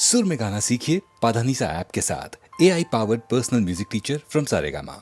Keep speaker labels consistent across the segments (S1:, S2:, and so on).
S1: सुर में गाना सीखिए पाधानीसा ऐप के साथ। AI powered personal music teacher from Saregama.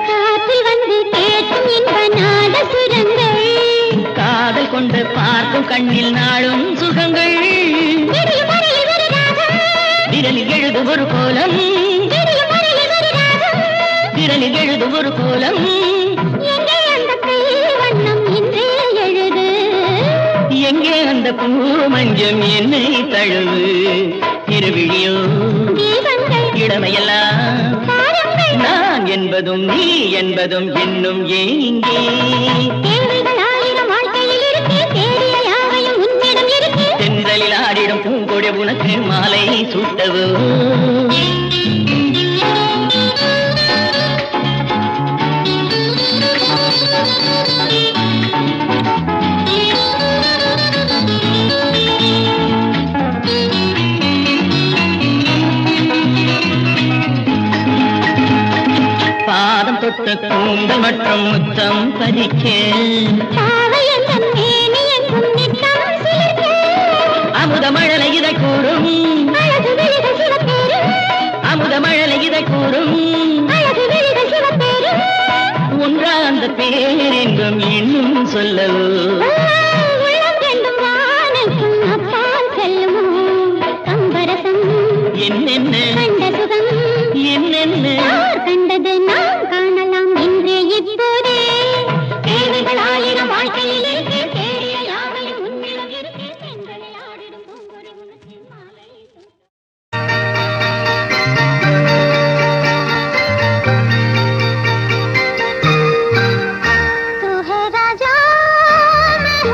S2: காற்றில் வந்து கேட்கும் இன்ப நாளும் சுகங்கள் விரலில் எழுது ஒரு கோலம் விரலில் எழுது ஒரு கோலம் எங்கே அந்த பூ மஞ்சம் என்னை தழுவு திருவிழியோ இளமையெல்லாம் நான் என்பதும் நீ என்பதும் இன்னும் ஏங்கே தென்றலில் ஆடிடும் பூங்கொடி உனக்கு மாலை சூட்டவோ பாதம் தொட்ட கூந்தல் மற்றும் முத்தம் பதிக்க அமுதமழலை இதை கூறும் அமுதமழலை இதை கூறும் ஒன்றா அந்த பேரெங்கும் இன்னும் சொல்லவோ என்னென்ன என்னென்ன கண்டது நாம் காணலாம் இன்றே இப்போதே தேவைகள் ஆயிரம் வாழ்க்கையில் இருக்கு தேடிய யாவையும் உன்னிடம் இருக்கு பெண்களில் ஆடிடும் பூங்கொடி உனக்கு மாலை तू है राजा मैं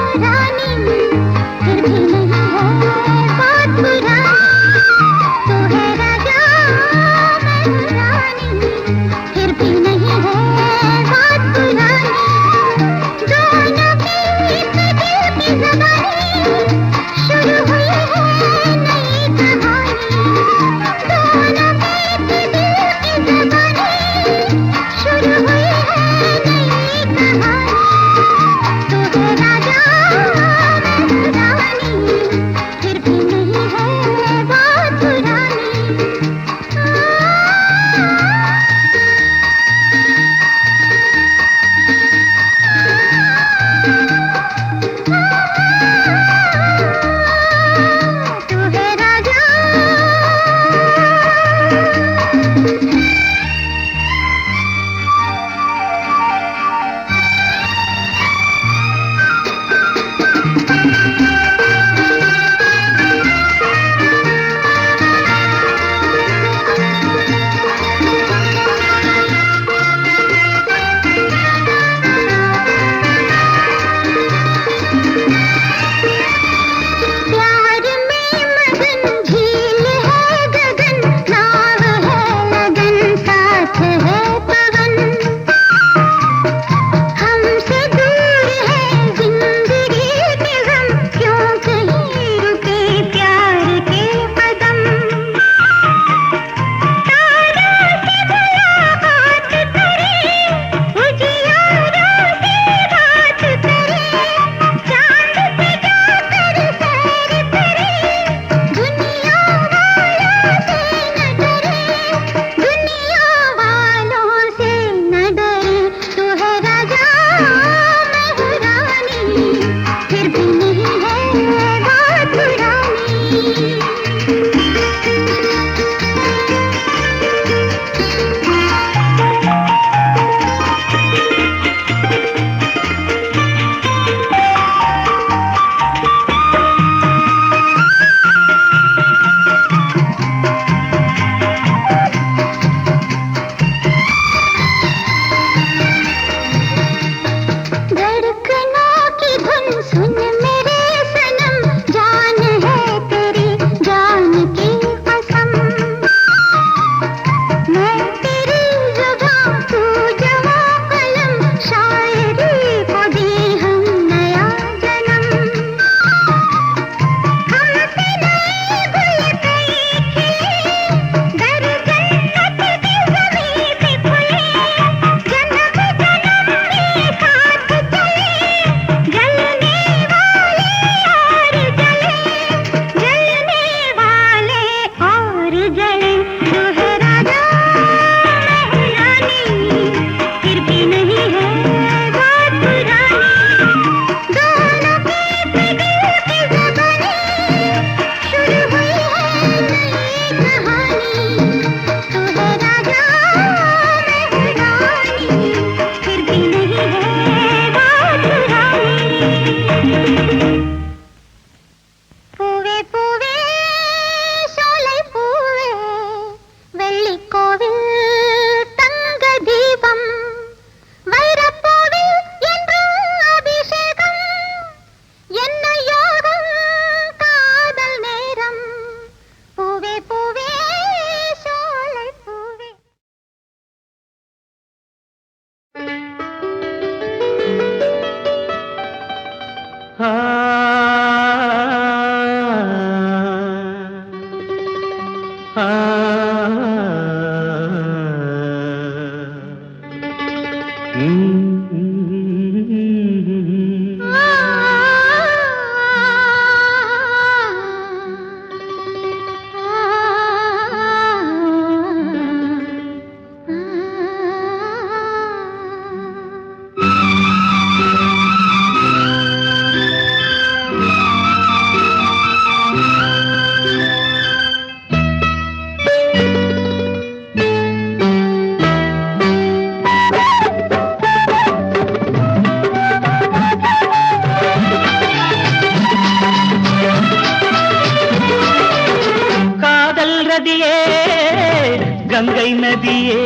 S3: கங்கை நதியே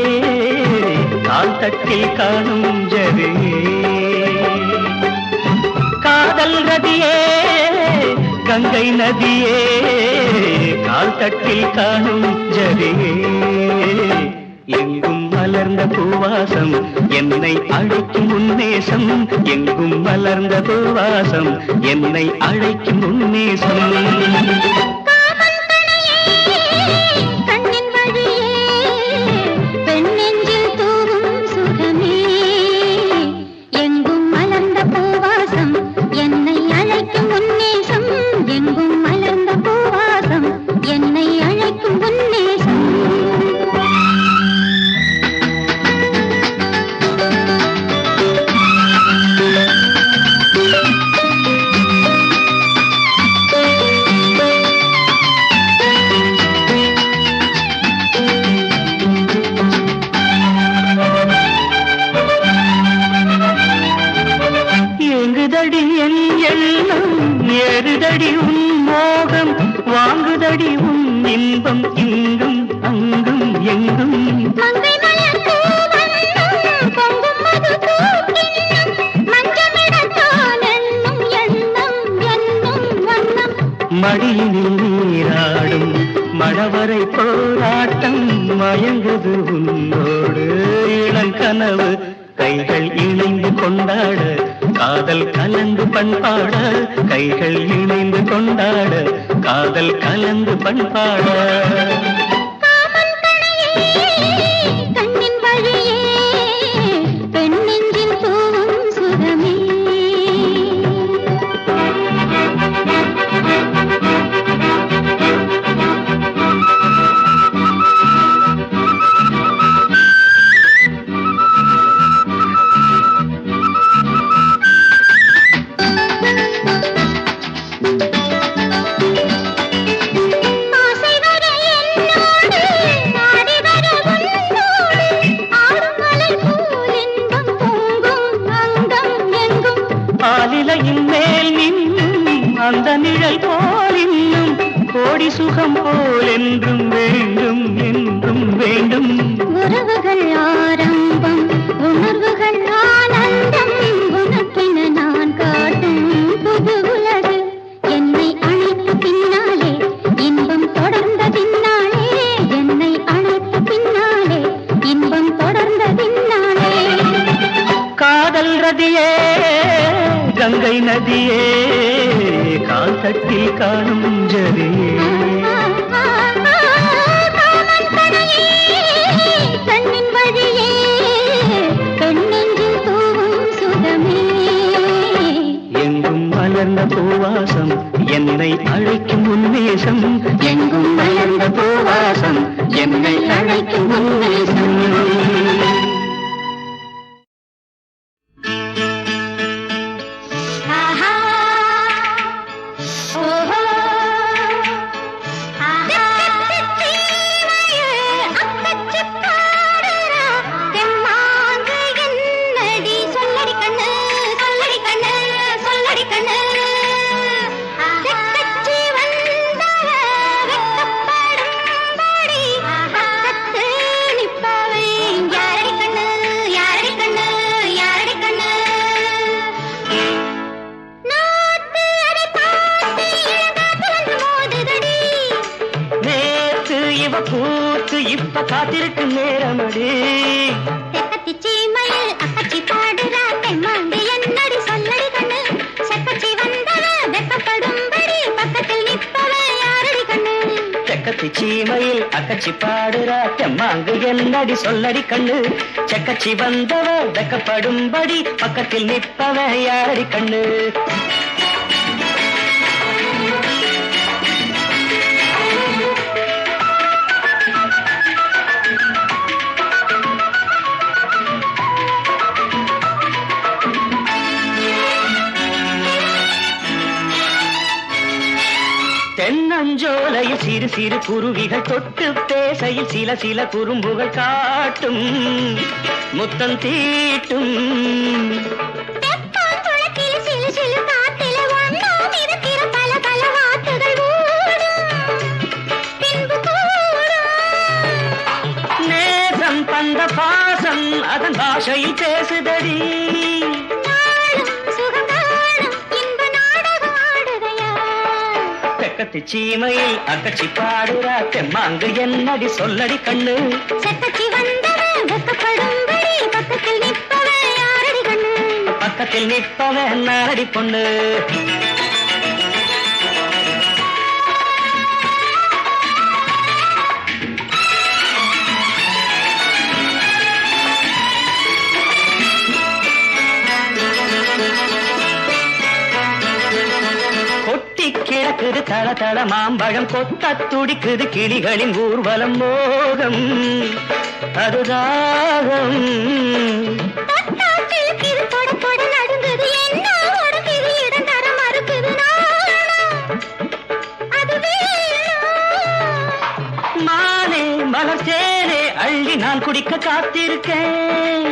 S3: கால் தட்டில் காணும் ஜதியே காதல் ரதியே கங்கை நதியே கால் தட்டில் காணும் ஜதியே எங்கும் மலர்ந்த பூவாசம் என்னை அழைக்கும் உன்னேசம் எங்கும் மலர்ந்த பூவாசம் என்னை அழைக்கும் உன்னேசம் ஏறுதடி உன் மோகம் வாங்குதடி உன் இன்பம் இங்கும் அங்கும் எங்கும் மடியினில் நீராடும் மணவரை போராட்டம் மயங்குது உன்னோடு இளங்கனவு கைகள் இணைந்து கொண்டாட காதல் கலந்து பண்பாட கைகள் இணைந்து கொண்டாட காதல் கலந்து பண்பாட
S2: கண்ணின் வழியே பெண்ணெஞ்சில் தூவும் சுகமே
S3: அந்த நிழல் போல் இன்னும் கோடி சுகம் போல் என்றும் வேண்டும் என்றும் வேண்டும்
S2: உறவுகள் ஆரம்பம் உணர்வுகள் ஆனந்தம் உனக்கென நான் காட்டும் புது உலகு என்னை அழைத்த பின்னாலே இன்பம் தொடர்ந்த பின்னாலே என்னை அழைத்த பின்னாலே இன்பம் தொடர்ந்த பின்னாலே
S3: காதல் ரதியே கங்கை நதியே கால் தட்டில் காணும் ஜதியே
S2: கண்ணின் வழியே பெண்ணெஞ்சில் தூவும் சுகமே
S3: எங்கும் மலர்ந்த பூவாசம் என்னை அழைக்கும் உன்னேசம் எங்கும் மலர்ந்த பூவாசம் என்னை அழைக்கும் உன்னேசம் பூத்து இப்ப காத்திருக்கு நேரமடி
S2: சீமையில் அக்கச்சி பாடுறா தெம்மாண்டு என்னடி சொல்லடி கண்ணு சக்கச்சி வந்தவ வெப்பப்படும்படி பக்கத்தில் நிற்பவ யாரடி கண்ணு
S3: செக்கத்தி சீமையில் அக்கச்சி பாடுறா தெம்மாங்கு என்னடி சொல்லடி கண்ணு செக்கச்சி வந்தவ வெக்கப்படும்படி பக்கத்தில் நிற்பவ யாரடி கண்ணு தென்னஞ்சோலையில் சிறு சிறு குருவிகள் தொட்டு பேசையில் சில சில குறும்புகள் காட்டும் முத்தம் தீட்டும் அதன் பாஷையில் பேசுதடி. தெக்கத்து சீமையில் அக்கச்சி பாடுறா தெம்மாங்கு என்னடி சொல்லடி கண்ணு. பக்கத்தில் நிற்பவன் நாரடி பொண்ணு. கொட்டி கிடக்குது தள தள மாம்பழம் கொத்த துடிக்குது கிளிகளின் ஊர்வலம் மோகம் அதுதாகம். மானே மலர் சேரே அள்ளி நான் குடிக்க காத்திருக்கேன்.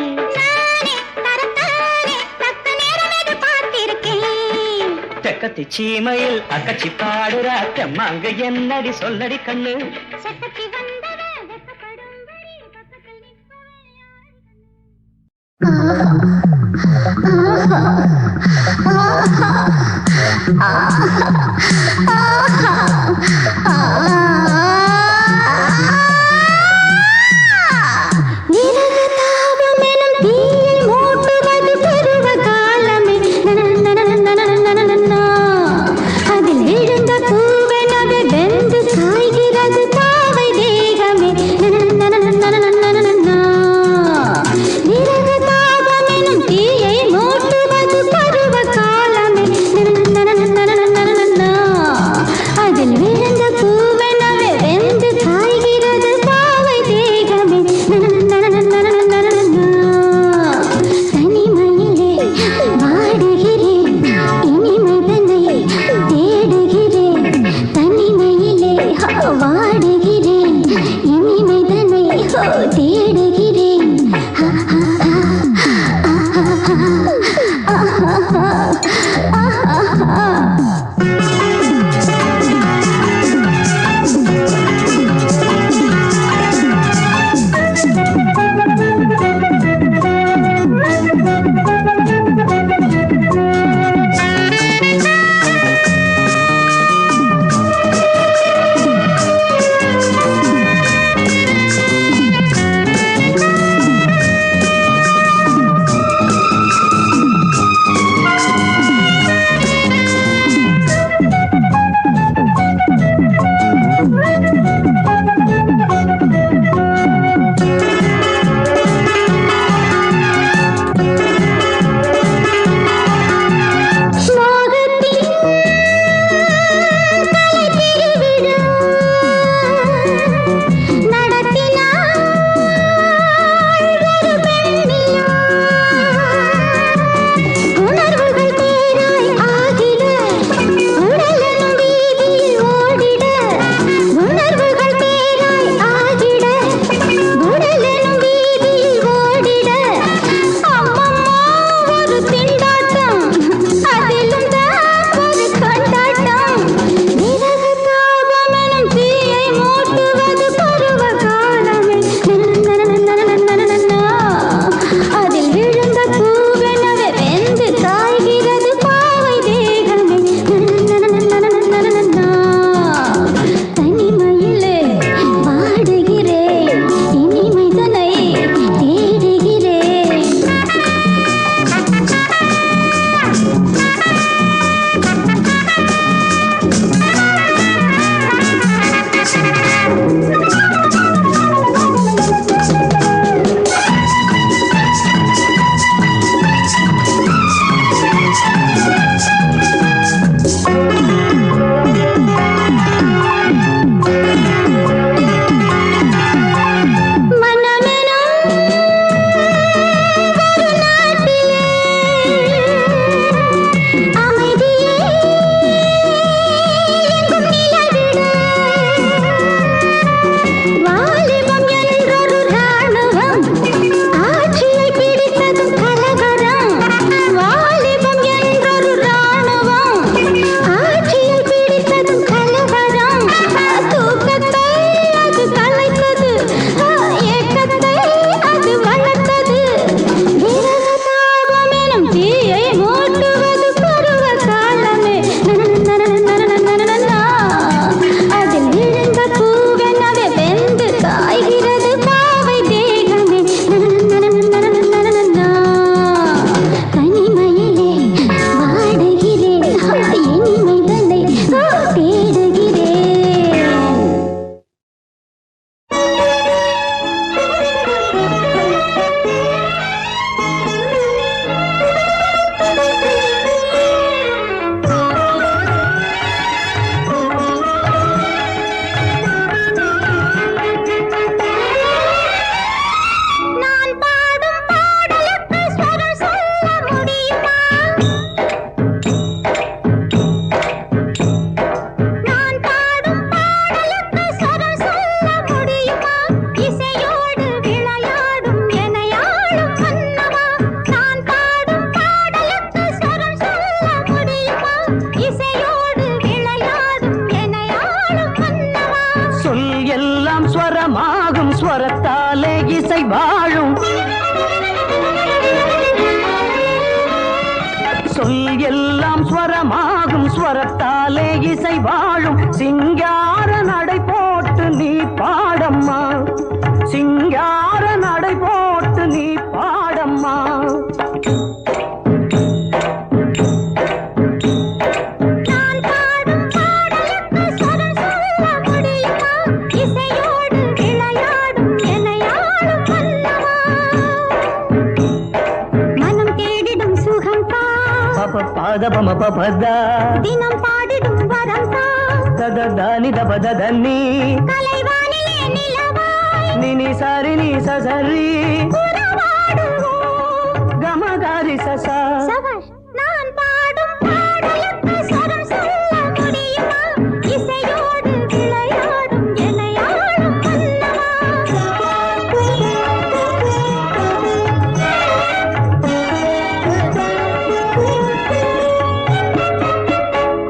S3: தெக்கத்தி சீமையில் அக்கச்சி பாடுறா தெம்மாங்க என்னடி சொல்லடி கண்ணு. வாழும் சிங்கார நடை போட்டு நீ பாடம்மா, சிங்கார நடை போட்டு நீ பாடம்மா. பதபம பதா
S2: தினம் பாடிடும் வரம்
S3: தததானி தபததன்னி
S2: கலைவானிலே நிலவாய்
S3: நினி சரி நீ சசரி கமகாரி சசா.
S2: சபாஷ். நான் பாடும் பாடலுக்கு ஸ்வரம் சொல்ல முடியுமா? இசையோடு விளையாடும் எனையாளும்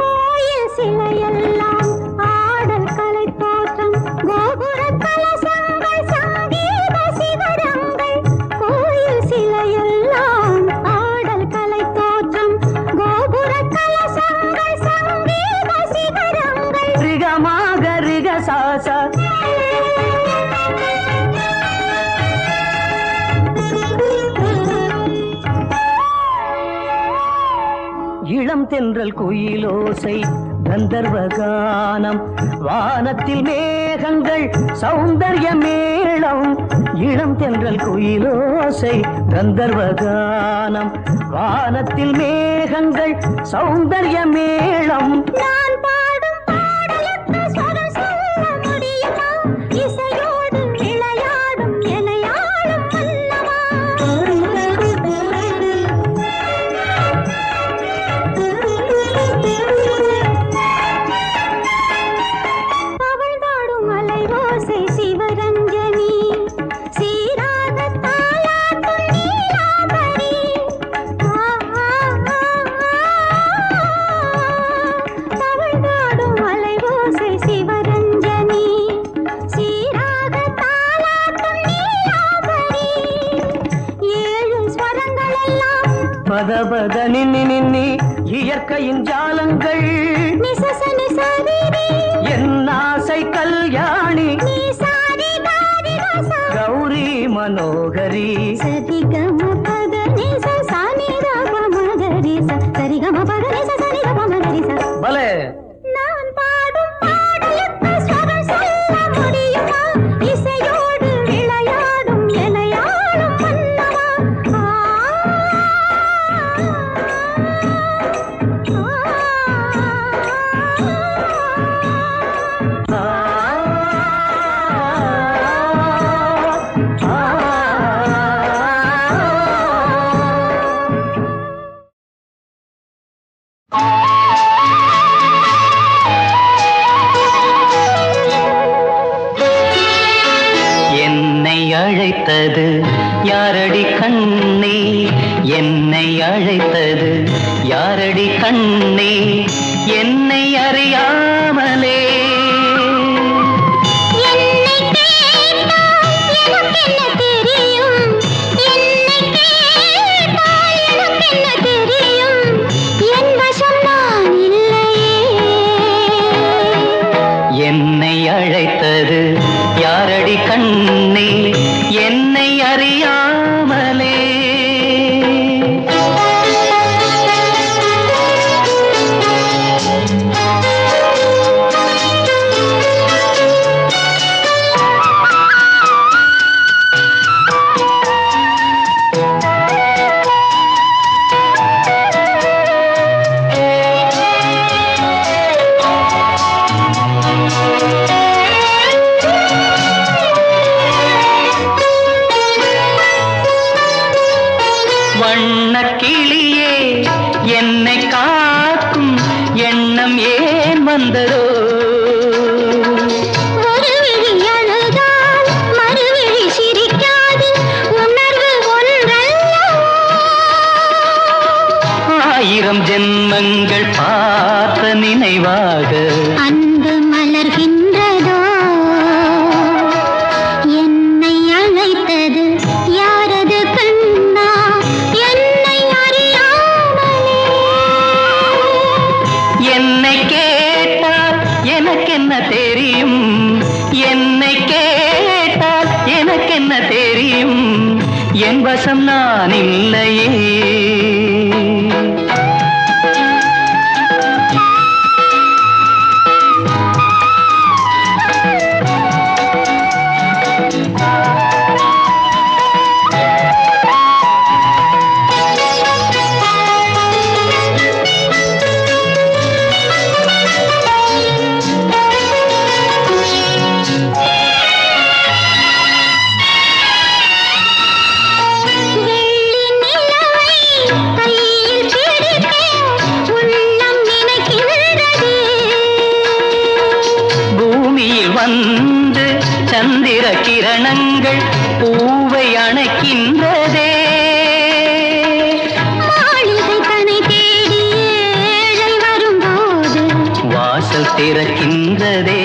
S2: கோயில் சிலையெல்லாம் ஆடல் கலை தோற்றம், கோபுர கலசங்கள் சங்கீத சிகரங்கள். கோயில் சிலையெல்லாம் ஆடல் கலை தோற்றம், கோபுர கலசங்கள் சங்கீத சிகரங்கள்.
S3: ரிகமாக ரிக சாசா இளம் தென்றல் குயிலோசை கந்தர்வகானம், வானத்தில் மேகங்கள் சௌந்தர்ய மேளம். இளம் தென்றல் குயிலோசை கந்தர்வகானம், வானத்தில் மேகங்கள் சௌந்தர்ய மேளம்.
S2: நான் பாடும் பாடலுக்கு ஸ்வரம் சொல்ல முடியுமா? இசையோடு விளையாடும் எனையாளும் மன்னவா. அவள்தாடும் அலைவோசை சிவரஞ்சனி, சீராக தாலாட்டும் நீலாம்பரி. அவள்தாடும் அலைவோசை சிவரஞ்சனி, சீராக தாலாட்டும் நீலாம்பரி. ஏழு ஸ்வரங்களெல்லாம்
S3: பதபத நின்னி நின்னி இயற்கையின் ஜாலங்கள்,
S2: நிசச நிசரிரி
S3: என் ஆசை கல்யாணி
S2: நிசாரி தாரி ரசா.
S3: கௌரி மனோகரி.
S2: சரிகம பதனிச சானிதப மகரிச, சரிகம பதனிச சரிகம மகரிச.
S3: பலே
S2: நான் பாடும் பாடலுக்கு ஸ்வரம் சொல்ல முடியுமா? இசையோடு விளையாடும் எனையாளும் மன்னவா.
S3: ஆ, ஆ, என்னை அழைத்தது யாரடி கண்ணே, என்னை அழைத்தது யாரடி கண்ணே, என்னை அறியாமலே.
S2: என்னை கேட்டால் எனக்கென்ன தெரியும்? என்னை கேட்டால் எனக்கென்ன தெரியும்? என் வசம் நான் இல்லையே.
S3: என்னை அழைத்தது யாரடி கண்ணே, என்னை அறியாமலே. வண்ணக்கிளியே என்னை காக்கும் எண்ணம் ஏன் வந்ததோ?
S2: ஒரு விழி அழுதால் மறுவிழி சிரிக்காது, உணர்வு ஒன்றல்லவோ.
S3: ஆயிரம் ஜென்மங்கள் பார்த்த நினைவாக
S2: அன்பு மலர்கின்றதோ? என்னை அழைத்தது யாரது கண்ணா? என்னை அறியாமலே.
S3: என்னை கேட்டால் எனக்கென்ன தெரியும், என்னை கேட்டால் எனக்கென்ன தெரியும், என் வசம் நான் இல்லையே. வந்து சந்திர கிரணங்கள் பூவை அணைக்கின்றதே.
S2: மாளிகை தனை தேடி ஏழை வரும்போது
S3: வாசல் திறக்கின்றதே.